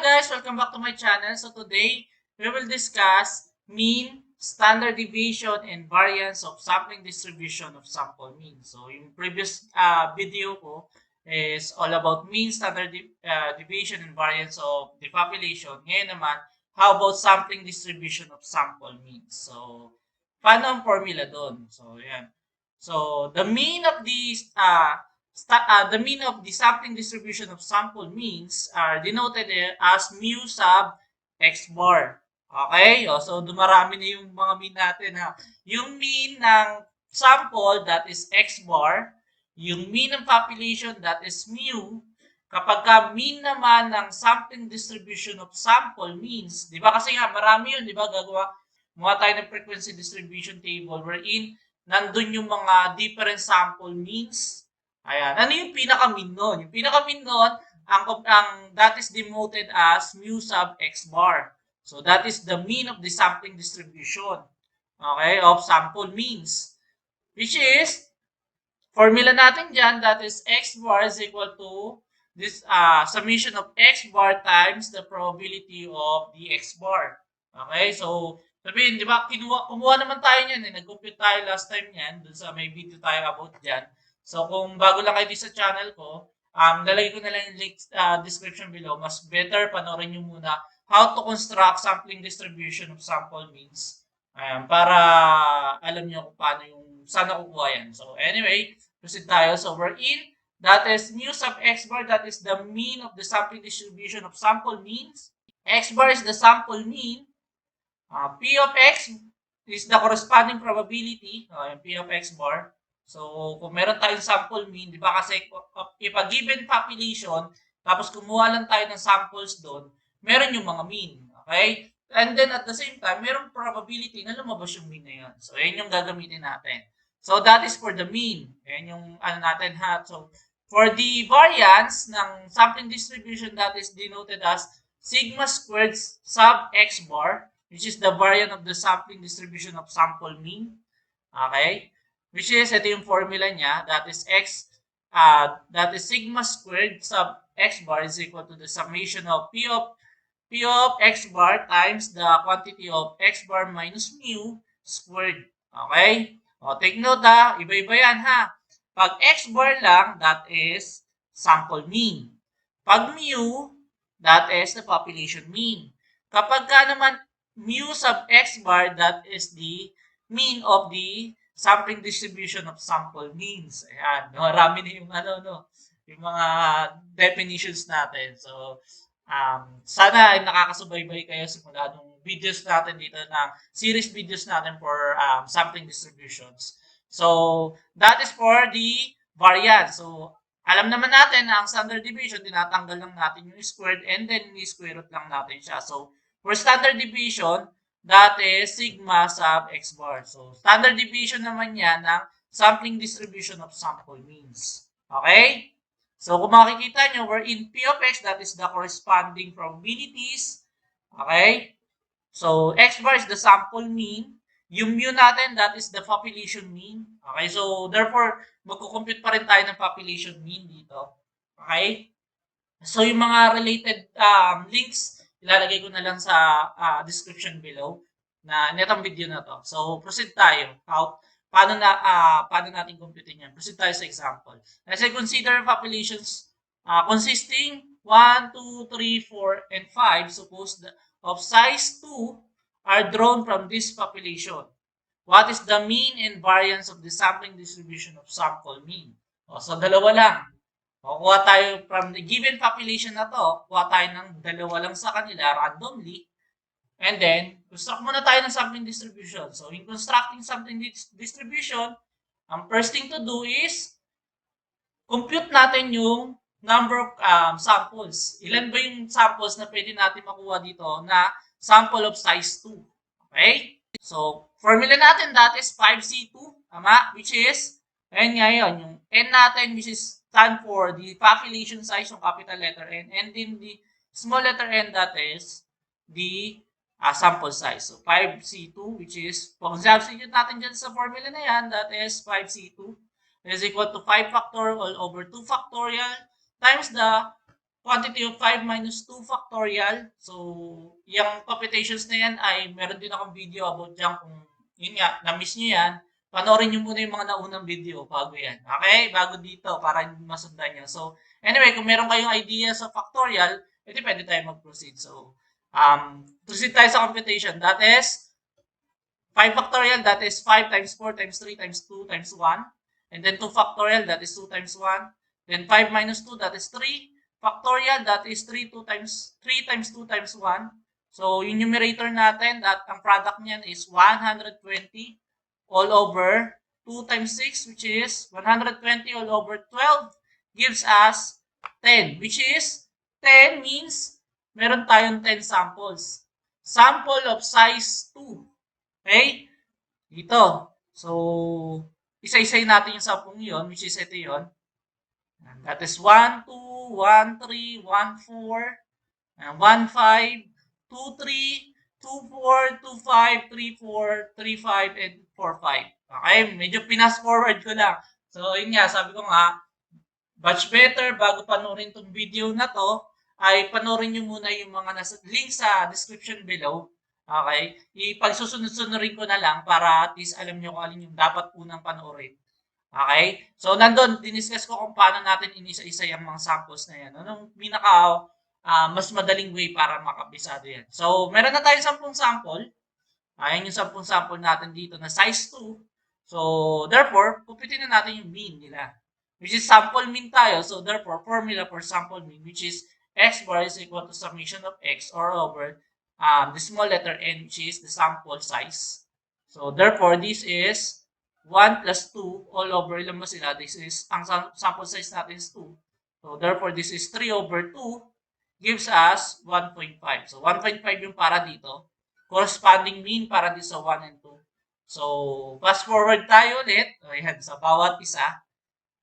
guys, welcome back to my channel. So today, we will discuss mean, standard deviation, and variance of sampling distribution of sample mean. So yung previous video ko is all about mean, standard deviation, and variance of the population. Ngayon naman, how about sampling distribution of sample means? So, paano ang formula doon? So, yan. So, the mean of these the mean of the sampling distribution of sample means are denoted as mu sub x bar. Okay? So, dumarami na yung mga mean natin. Ha? Yung mean ng sample, that is x bar. Yung mean ng population, that is mu. Kapag ka mean naman ng sampling distribution of sample means, di ba? Kasi nga, marami yun, di ba? Gumawa tayo ng frequency distribution table wherein nandun yung mga different sample means. Ayan. Ano yung pinaka-mean nun? Yung pinaka-mean nun, that is denoted as mu sub x bar. So, that is the mean of the sampling distribution. Okay? Of sample means. Which is, formula natin dyan, that is x bar is equal to this summation of x bar times the probability of the x bar. Okay? So, sabihin, di ba, kumuha naman tayo niyan. Nag-compute tayo last time yan. Dun sa may video tayo about dyan. So, kung bago lang kayo sa channel ko, lalagay ko na lang yung link description below. Mas better, panoorin nyo muna how to construct sampling distribution of sample means. Para alam nyo kung paano saan nakukuha yan. So, anyway, proceed tayo. So, we're in. That is mu sub x bar. That is the mean of the sampling distribution of sample means. X bar is the sample mean. P of x is the corresponding probability. P of x bar. So, kung meron tayong sample mean, di ba kasi if a given population, tapos kumuha lang tayo ng samples doon, meron yung mga mean. Okay? And then at the same time, meron probability na lumabas yung mean na yun. So, yan yung gagamitin natin. So, that is for the mean. Yan yung ano natin ha. So, for the variance ng sampling distribution, that is denoted as sigma squared sub x bar, which is the variance of the sampling distribution of sample mean. Okay? Which is, ito yung formula niya, that is sigma squared sub x bar is equal to the summation of P of x bar times the quantity of x bar minus mu squared. Okay? O, take note ha, iba-iba yan ha. Pag x bar lang, that is sample mean. Pag mu, that is the population mean. Kapag ka naman mu sub x bar, that is the mean of the sampling distribution of sample means. Ayan, marami na yung yung mga definitions natin. So, sana ay nakakasubaybay kayo simula nung videos natin dito ng series videos natin for sampling distributions. So, that is for the variance. So, alam naman natin na ang standard deviation, tinatanggal lang natin yung squared and then ni-square root lang natin siya. So, for standard deviation, that is sigma sub x bar. So, standard deviation naman yan ng sampling distribution of sample means. Okay? So, kung makikita nyo, we're in P of x, that is the corresponding probabilities. Okay? So, x bar is the sample mean. Yung mu natin, that is the population mean. Okay? So, therefore, magkukompute pa rin tayo ng population mean dito. Okay? So, yung mga related links, ilalagay ko na lang sa description below na netong video na to. So, proceed tayo. Paano natin computein yan? Proceed tayo sa example. Let's say, consider populations consisting 1, 2, 3, 4, and 5. Suppose of size 2 are drawn from this population. What is the mean and variance of the sampling distribution of sample mean? So, dalawa lang. Kuha tayo from the given population na to, kuha tayo ng dalawa lang sa kanila randomly. And then, construct muna tayo ng sampling distribution. So, in constructing sampling distribution, ang first thing to do is compute natin yung number of samples. Ilan ba yung samples na pwede natin makuha dito na sample of size 2? Okay? So, formula natin that is 5C2, tama? Which is, ayun nga yun, yung N natin, which is stand for the population size, yung capital letter N, and then the small letter n, that is the sample size. So, 5C2, which is, kung substitute natin dyan sa formula na yan, that is 5C2 is equal to 5 factorial all over 2 factorial times the quantity of 5 minus 2 factorial. So, yung computations na yan ay meron din akong video about dyan kung yun nga, na-miss nyo yan. Panoorin nyo muna yung mga naunang video bago yan. Okay? Bago dito para masundan nyo. So, anyway, kung meron kayong idea sa factorial, edi pwede tayo mag-proceed. So, proceed tayo sa computation. That is 5 factorial, that is 5 times 4 times 3 times 2 times 1. And then 2 factorial, that is 2 times 1. Then 5 minus 2, that is 3. Factorial, that is 3 times 2 times 1. So, yung numerator natin, at ang product niyan is 120 all over 2 times 6, which is 120 all over 12, gives us 10, which is 10 means meron tayong 10 samples. Sample of size 2. Okay? Dito. So, isa-isay natin yung 10 yun, which is ito yun. That is 1, 2, 1, 3, 1, 4, 1, 5, 2, 3, 2, 4, 2, 5, 3, 4, 3, 5, and 4, 5. Okay? Medyo pinas-forward ko lang. So, yun nga, sabi ko nga, much better bago panoorin tong video na to, ay panoorin nyo muna yung mga nasa link sa description below. Okay? Ipagsusunod-sunurin ko na lang para at least alam nyo kung alin yung dapat unang panoorin. Okay? So, nandun, diniscuss ko kung paano natin inisa-isa yung mga samples na yan. Anong pinaka mas madaling way para makabisado yan. So, meron na tayong 10 sample. Ayan yung 10 sample natin dito na size 2. So, therefore, pupitin na natin yung mean nila. Which is sample mean tayo. So, therefore, formula for sample mean, which is x bar is equal to summation of x or over the small letter n, which is the sample size. So, therefore, this is 1 plus 2 all over, ilan ba sila? This is, ang sample size natin is 2. So, therefore, this is 3 over 2 gives us 1.5. So, 1.5 yung para dito. Corresponding mean para dito sa 1 and 2. So, fast forward tayo ulit. Ayan, sa bawat isa.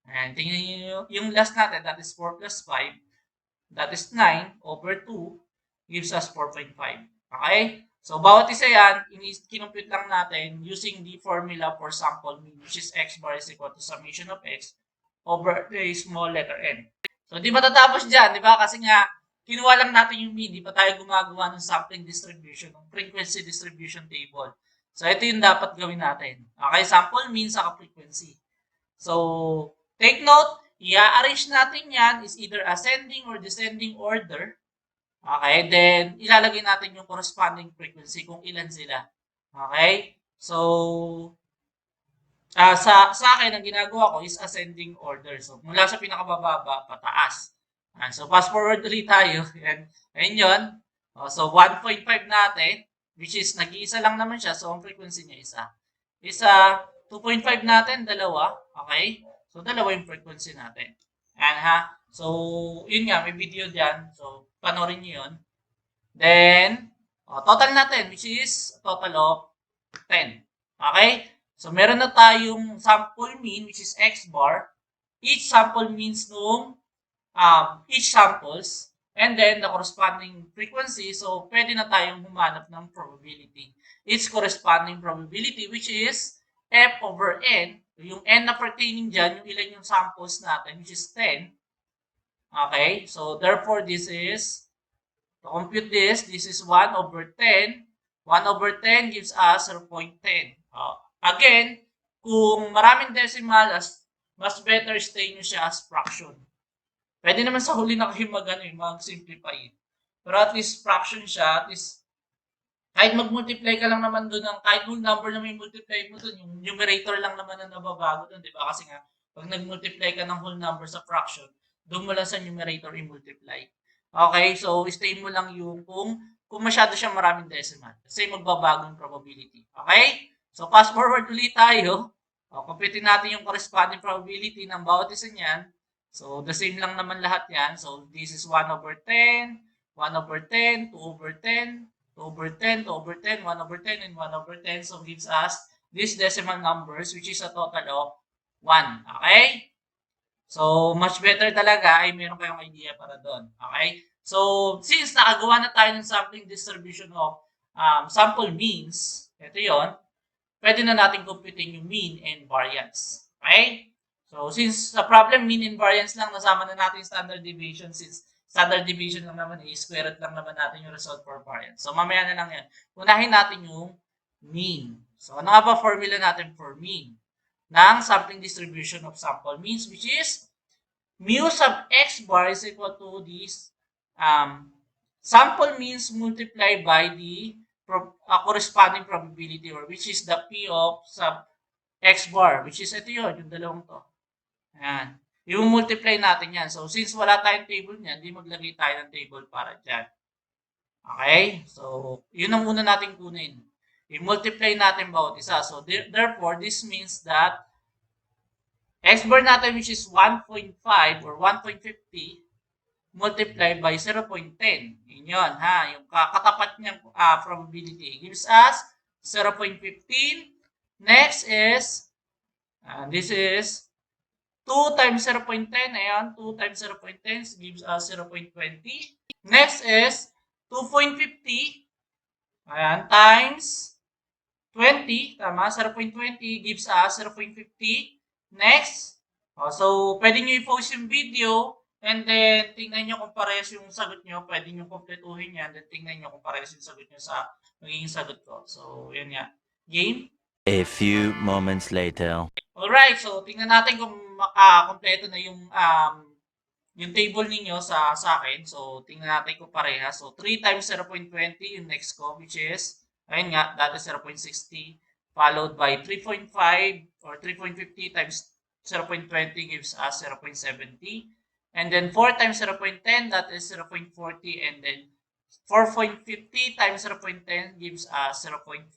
And tingnan nyo yung last natin, that is 4 plus 5. That is 9 over 2 gives us 4.5. Okay? So, bawat isa yan, kinumpute lang natin using the formula for sample mean, which is x bar is equal to summation of x over the small letter n. So, di matatapos dyan, di ba? Kasi nga, kinuha lang natin yung mean, di pa tayo gumagawa ng sampling distribution, ng frequency distribution table. So, ito yung dapat gawin natin. Okay? Sample mean saka frequency. So, take note, i-arrange natin yan is either ascending or descending order. Okay, then ilalagay natin yung corresponding frequency kung ilan sila. Okay? So, sa akin, ang ginagawa ko is ascending order. So, mula sa pinakabababa, pataas. So, fast forward ulit tayo. Ayan yun. So, 1.5 natin, which is nag-iisa lang naman siya. So, ang frequency niya isa. 2.5 natin, dalawa. Okay? So, dalawa yung frequency natin. Ayan ha. So, yun nga, may video dyan. So, panoorin nyo yun. Then, total natin, which is total of 10. Okay? So, meron na tayong sample mean, which is x bar. Each sample means nung each samples. And then, the corresponding frequency. So, pwede na tayong humanap ng probability. Its corresponding probability, which is f over n. Yung n na pertaining dyan, yung ilan yung samples natin, which is 10. Okay? So, therefore, this is, to compute this is 1 over 10. 1 over 10 gives us 0.10. Again, kung maraming decimal, mas better stay nyo siya as fraction. Pwede naman sa huli na kayo mag-simplify. Pero at least fraction siya, at least kahit mag-multiply ka lang naman doon, kahit whole number na may multiply mo doon, yung numerator lang naman ang nababago doon, di ba? Kasi nga, pag nag-multiply ka ng whole number sa fraction, doon mo lang sa numerator i-multiply. Okay, so stay mo lang yung kung masyado siya maraming decimal. Kasi magbabago yung probability. Okay? So fast forward ulit tayo. Computein natin yung corresponding probability ng bawat isa niyan. So the same lang naman lahat yan. So this is 1 over 10, 1 over 10, 2 over 10, 2 over 10, 2 over 10, 1 over 10, and 1 over 10. So gives us these decimal numbers, which is a total of 1. Okay? So, much better talaga ay meron kayong idea para doon. Okay? So, since nakagawa na tayo ng sampling distribution of sample means, ito yon, pwede na natin computing yung mean and variance. Okay? So, since sa problem mean and variance lang, nasama na natin standard deviation since standard deviation lang naman, i-square root lang naman natin yung result for variance. So mamaya na lang yan. Unahin natin yung mean. So ano nga ba formula natin for mean? Ng sampling distribution of sample means, which is mu sub x bar is equal to this sample means multiplied by the corresponding probability, or which is the p of sub x bar, which is ito yun, yung dalawang to. Ayan. Yung multiply natin yan. So, since wala tayong table niyan, hindi maglagay tayo ng table para dyan. Okay? So, yun ang muna natin kunin. I-multiply natin bawat isa. So, therefore, this means that x bar natin, which is 1.5 or 1.50, multiplied by 0.10. Yun yun, ha? Yung katapat niyang probability gives us 0.15. Next is, this is 2 times 0.10. Ayan, 2 times 0.10 gives us 0.20. Next is 2.50. Ayan, times 20. Tama, 0.20 gives us 0.50. Next, so pwede nyo i-post yung video and then tingnan nyo kung parehas yung sagot nyo. Pwede nyo kompletuhin yan. Then tingnan nyo kung parehas yung sagot nyo sa magiging sagot ko. So, yun nga. Game? A few moments later. Alright, so tingnan natin kung kompleto na yung table ninyo sa akin. So, tingnan natin kung parehas. So, 3 times 0.20 yung next ko, which is, ayun nga, that is 0.60, followed by 3.5 or 3.50 times 0.20 gives us 0.70. And then 4 times 0.10, that is 0.40. And then 4.50 times 0.10 gives us 0.45.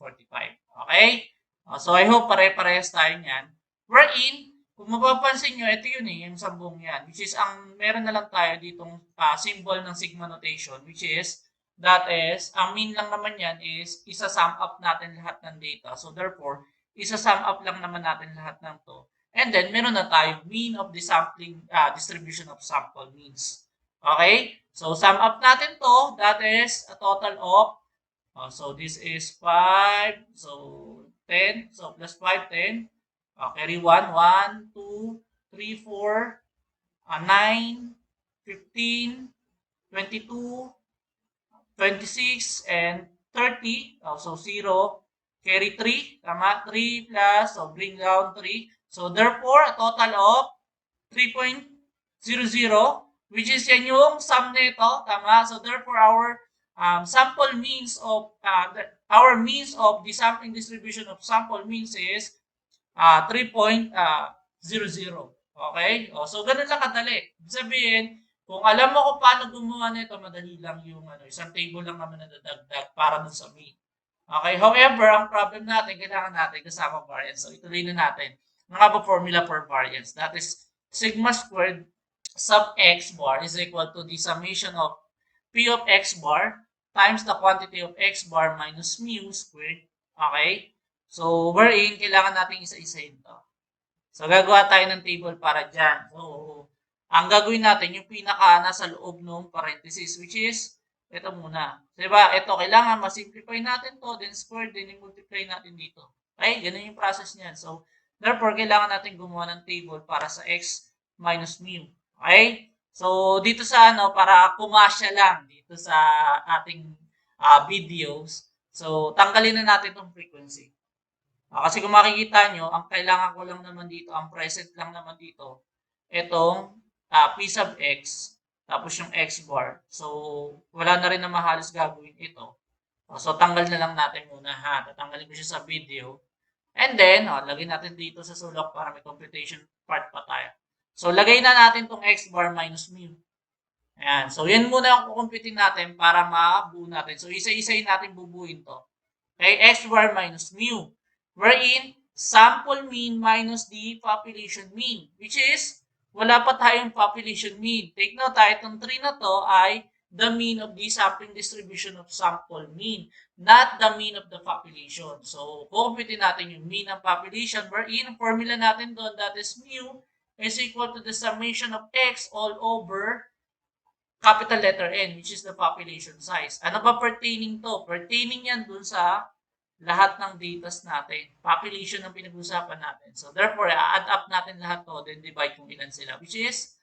Okay? So, I hope pare-parehas tayo niyan. Wherein, kung mapapansin nyo, ito yun yung sambong yan. Which is, meron na lang tayo ditong symbol ng sigma notation. Which is, that is, ang mean lang naman yan is, isa-sum up natin lahat ng data. So, therefore, isa-sum up lang naman natin lahat ng to. And then, meron na tayong mean of the sampling, distribution of sample means. Okay? So, sum up natin to. That is a total of, so this is 5, so 10, so plus 5, 10. Carry 1, 1, 2, 3, 4, 9, 15, 22, 26, and 30. So 0. Carry 3. Tama? 3 plus, so bring down 3. So therefore, a total of 3.00, which is yan yung sum nito. Tama? So therefore, our sample means of, our means of the sampling distribution of sample means is 3.00. Okay? So, ganun lang kadali. Ibig sabihin, kung alam mo kung paano gumawa nito, madali lang yung isang table lang naman na dadagdag para dun sa mean. Okay? However, ang problem natin, kailangan natin kasama variance. So, ituloy na natin. Ano nga ba formula for variance? That is, sigma squared sub x bar is equal to the summation of p of x bar times the quantity of x bar minus mu squared. Okay? So, wherein, kailangan natin isa-isahin to. So, gagawa tayo ng table para dyan. So, ang gagawin natin, yung pinaka nasa loob ng parenthesis, which is, ito muna. Diba? Ito, kailangan masimplify natin to, then square, then i-multiply natin dito. Okay? Ganun yung process niyan. So, therefore, kailangan natin gumawa ng table para sa x minus mu. Okay? So, dito sa para kumasya lang dito sa ating videos. So, tanggalin na natin itong frequency. Kasi kung makikita nyo, ang kailangan ko lang naman dito, ang present lang naman dito, itong p sub x, tapos yung x bar. So, wala na rin na mahalos gagawin ito. So, tanggal na lang natin muna ha. Tatanggalin ko siya sa video. And then, lagay natin dito sa sulok para may computation part pa tayo. So, lagay na natin itong x bar minus mu. Ayan. So, yan muna ang kukumputin natin para mabuo natin. So, isa-isayin natin bubuin to. Okay, x bar minus mu. Wherein, sample mean minus the population mean. Which is, wala pa tayong population mean. Take note, itong 3 na to ay the mean of the sampling distribution of sample mean, not the mean of the population. So, kukumputin natin yung mean ng population, wherein, formula natin doon, that is mu is equal to the summation of x all over capital letter N, which is the population size. Ano ba pertaining to? Pertaining yan dun sa lahat ng datas natin. Population ang pinag-usapan natin. So, therefore, add up natin lahat to, then divide kung ilan sila, which is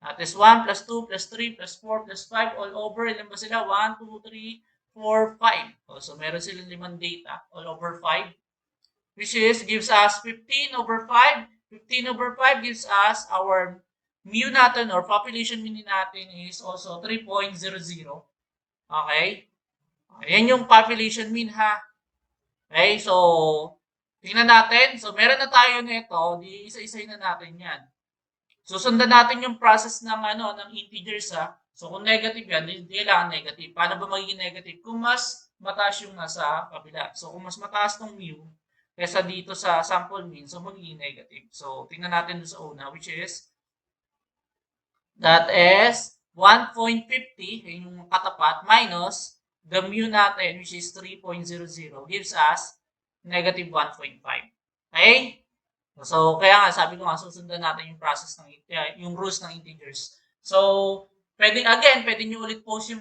That is 1 plus 2 plus 3 plus 4 plus 5 all over. Ilan ba sila? 1, 2, 3, 4, 5. So meron silang 5 data all over 5. Which is gives us 15 over 5. 15 over 5 gives us our mu natin or population mean natin is also 3.00. Okay? Ayan yung population mean ha. Okay? So, tingnan natin. So, meron na tayo nito. Di isa-isahin na natin yan. Susundan natin yung process ng ng integers ha. So kung negative yan, hindi kailangan negative. Paano ba magiging negative? Kung mas mataas yung nasa kabila. So kung mas mataas tong mu kaysa dito sa sample mean, so magiging negative. So tingnan natin doon sa una, which is that is 1.50, yung katapat, minus the mu natin, which is 3.00, gives us negative 1.5. Okay? So, kaya nga, sabi ko nga, susundan natin yung process ng, yung rules ng integers. So, pwede nyo ulit post yung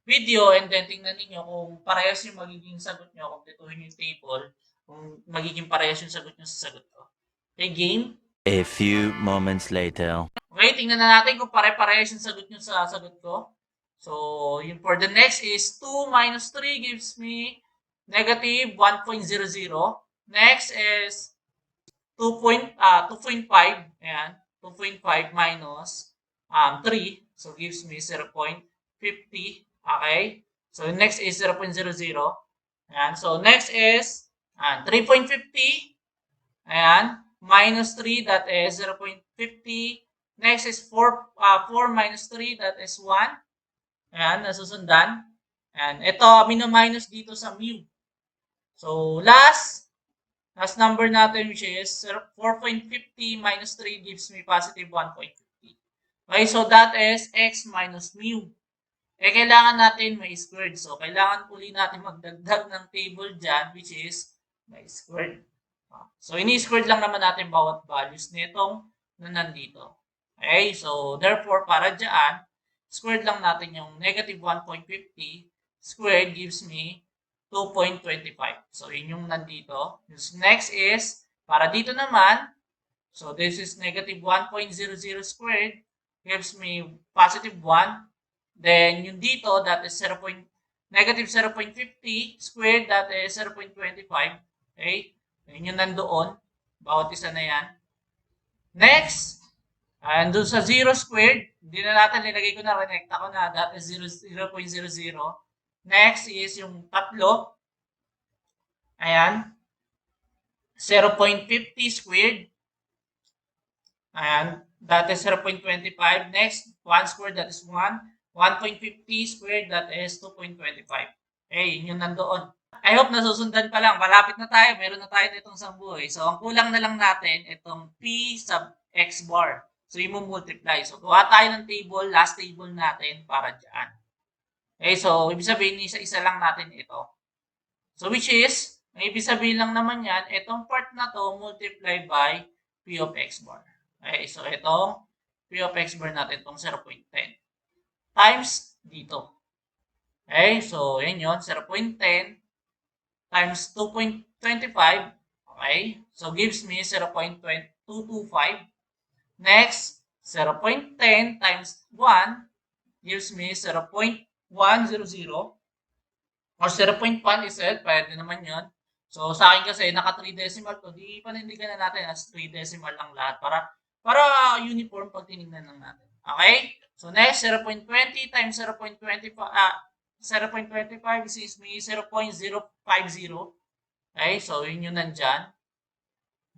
video and then tingnan niyo kung parehas yung magiging sagot nyo, kumpletuhin yung table, kung magiging parehas yung sagot nyo sa sagot ko. Okay, game? A few moments later. Okay, tingnan na natin kung pare-parehas yung sagot nyo sa sagot ko. So, yung for the next is 2 minus 3 gives me negative 1.00. Next is 2.5, ayan, 2.5 minus 3, so gives me 0.50, okay? So next is 0.00, ayan, so next is 3.50, ayan, minus 3, that is 0.50, next is 4 minus 3, that is 1, ayan, nasusundan, ayan, ito, minus dito sa mu, so last number natin which is 4.50 minus 3 gives me positive 1.50. Okay, so that is x minus mu. Eh, kailangan natin may squared. So, kailangan uli natin magdagdag ng table dyan which is may squared. So, ini-squared lang naman natin bawat values nitong na nandito. Okay, so therefore, para dyan, squared lang natin yung negative 1.50 squared gives me 2.25. So, yun yung nandito. Next is, para dito naman, so this is negative 1.00 squared gives me positive 1. Then, yung dito, that is negative 0.50 squared, that is 0.25. Okay? Yun yung nandoon. Bawat isa na yan. Next, and doon sa 0 squared, hindi na natin nilagay ko na, renekta ko na, that is 0.00. Next is yung tatlo. Ayan. 0.50 squared. Ayan. That is 0.25. Next, 1 squared, that is 1. 1.50 squared, that is 2.25. Okay, yun yung nandoon. I hope nasusundan pa lang. Malapit na tayo. Meron na tayo itong sambuhay. So, ang kulang na lang natin, itong P sub X bar. So, i-multiply. So, gawa tayo ng table, last table natin para dyan. Okay, so, ibig sabihin, isa-isa lang natin ito. So, which is, ang ibig sabihin lang naman yan, itong part na to multiply by P of X bar. Okay, so itong P of X bar natin, itong 0.10 times dito. Okay, so yan yun, 0.10 times 2.25. Okay, so gives me 0.225. Next, 0.10 times 1 gives me 0.100. Or 0.1 is it, pwede naman yun. So, sa akin kasi, naka 3 decimal to, di panindigan na natin as 3 decimal lang lahat para uniform pag tinignan lang natin. Okay? So, next, 0.20 times 0.25 is me 0.050. Okay? So, yun yung nandyan.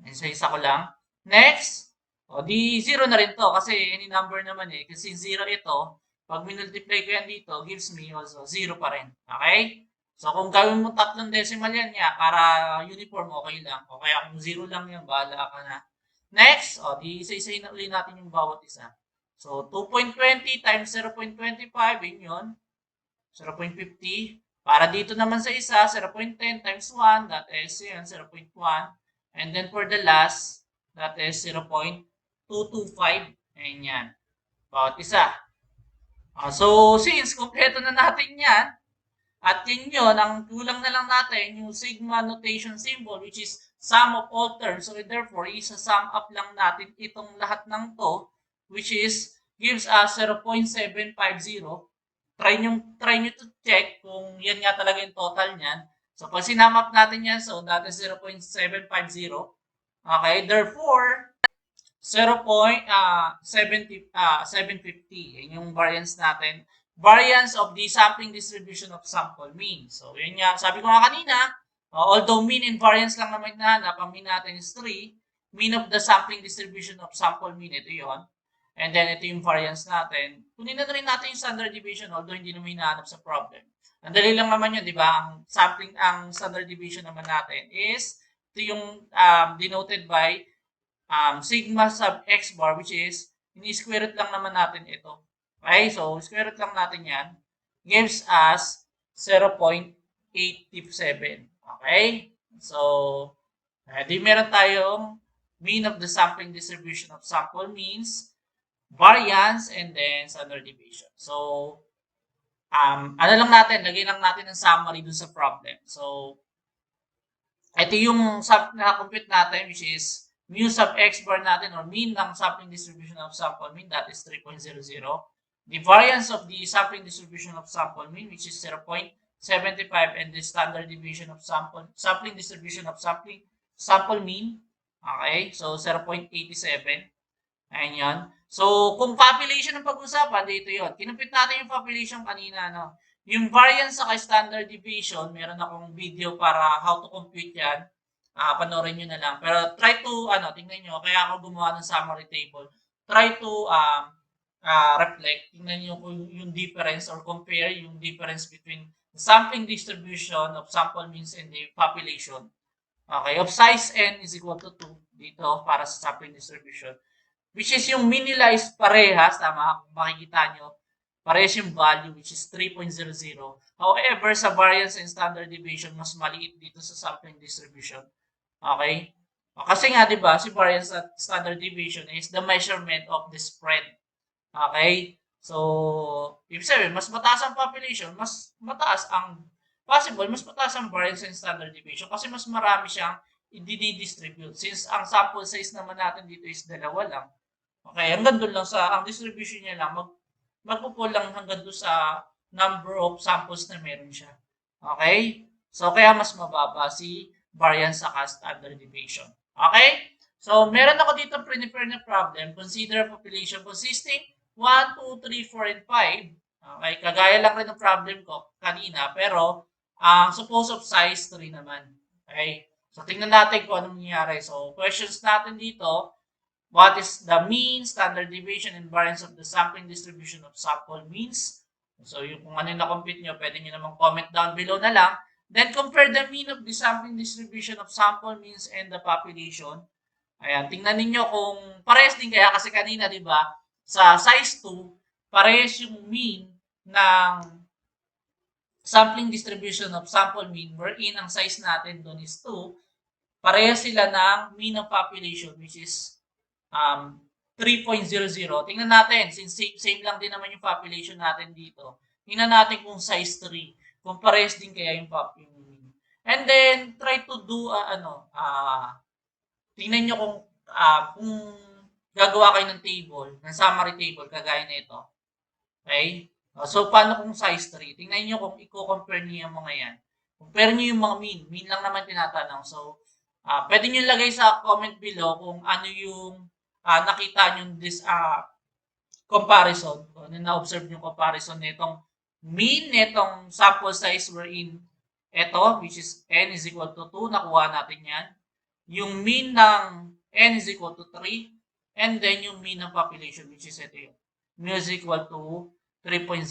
Isa-isa ko lang. Next, di 0 na rin to kasi any number naman eh. Kasi 0 ito, pag minultiply ko yan dito, gives me also 0 pa rin. Okay? So, kung gawin mo 3 decimal yan niya, para uniform, okay lang. O kaya kung 0 lang yan, bahala ka na. Next, di isa-isahin na ulit natin yung bawat isa. So, 2.20 times 0.25, yun. 0.50. Para dito naman sa isa, 0.10 times 1, that is yun, 0.1. And then for the last, that is 0.225. Ayan yan. Bawat isa. So, since kompleto na natin yan, at yun, ang kulang na lang natin, yung sigma notation symbol, which is sum of all terms. So, therefore, isa-sum up lang natin itong lahat ng to which is gives us 0.750. Try nyo to check kung yan nga talaga yung total niyan. So, pag sinamap natin yan, so that is 0.750. Okay, therefore, 0.750. Yan yung variance natin. Variance of the sampling distribution of sample mean. So, yun nga. Sabi ko nga kanina, although mean and variance lang naman hinahanap, ang mean natin is 3. Mean of the sampling distribution of sample mean, ito yon. And then, ito yung variance natin. Kunin na rin natin yung standard deviation, although hindi naman hinahanap sa problem. Ang dali lang naman yun, di ba? Ang standard deviation naman natin is, ito yung denoted by sigma sub x bar, which is, ini-square root lang naman natin ito. Okay? So, square root lang natin yan. Gives us 0.87. Okay? So, di meron tayong mean of the sampling distribution of sample means, variance, and then standard deviation. So, ano lang natin, lagay lang natin ang summary dun sa problem. So, ito yung na-compute natin, which is mu sub x bar natin, or mean ng sampling distribution of sample mean, that is 3.00. The variance of the sampling distribution of sample mean, which is 0.75, and the standard deviation of sampling distribution of sample mean, okay, so 0.87. Ayan yun. So, kung population ang pag-usapan, dito yun. Kinumpit natin yung population kanina, no? Yung variance sa standard deviation, meron akong video para how to compute yan. Panoorin nyo na lang. Pero try to, tingnan nyo, kaya ako gumawa ng summary table. Try to reflect. Tingnan nyo kung yung difference or compare yung difference between the sampling distribution of sample means and the population. Okay, of size n is equal to 2 dito para sa sampling distribution. Which is yung mean nila is parehas, tama? Kung makikita nyo, parehas yung value, which is 3.00. However, sa variance and standard deviation, mas maliit dito sa sampling distribution. Okay? Kasi nga, di ba, si variance at standard deviation is the measurement of the spread. Okay? So, ibig sabihin, mas mataas ang population, mas mataas ang possible, mas mataas ang variance and standard deviation kasi mas marami siyang i-distribute. Since ang sample size naman natin dito is 2 lang. Okay, hanggang doon lang ang distribution niya lang, magpupul lang hanggang doon sa number of samples na meron siya. Okay? So, kaya mas mababa si variance sa standard deviation. Okay? So, meron ako dito prepare na problem. Consider a population consisting 1, 2, 3, 4, and 5. Okay? Kagaya lang rin ng problem ko kanina, pero ang suppose of size 3 naman. Okay? So, tingnan natin kung anong nangyayari. So, questions natin dito, what is the mean, standard deviation, and variance of the sampling distribution of sample means? So, yung kung ano yung na-compute nyo, pwede nyo namang comment down below na lang. Then, compare the mean of the sampling distribution of sample means and the population. Ayan, tingnan ninyo kung parehas din kaya kasi kanina, di ba, sa size 2, parehas yung mean ng sampling distribution of sample mean wherein ang size natin doon is 2. Parehas sila ng mean of population, which is 3.00. Tingnan natin, since same lang din naman yung population natin dito. Tingnan natin kung size 3. Kung parehas din kaya yung mean. And then, try to do, tingnan nyo kung gagawa kayo ng table, ng summary table, kagaya na ito. Okay? So, paano kung size 3? Tingnan nyo kung i-compare niyo yung mga yan. Compare nyo yung mga mean. Mean lang naman tinatanong. So, pwede nyo lagay sa comment below kung ano yung nakita nyo this comparison. Kung ano na-observe nyo comparison nitong mean, nitong sample size wherein ito, which is n is equal to 2, nakuha natin yan. Yung mean ng n is equal to 3, and then yung mean ng population, which is ito yun. Mu is equal to 3.00.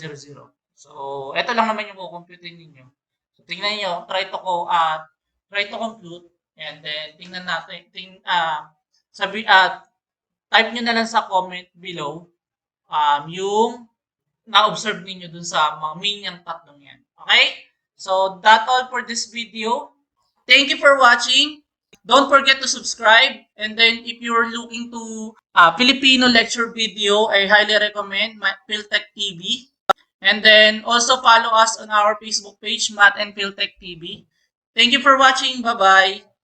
So, ito lang naman yung kukumputin ninyo. So, tingnan nyo, try to compute, and then tingnan natin, type nyo na lang sa comment below yung na-observe ninyo dun sa mga mean yung tatlong yan. Okay? So, that's all for this video. Thank you for watching. Don't forget to subscribe. And then, if you're looking to Filipino lecture video, I highly recommend Philtech TV. And then, also follow us on our Facebook page, Math and Philtech TV. Thank you for watching. Bye-bye.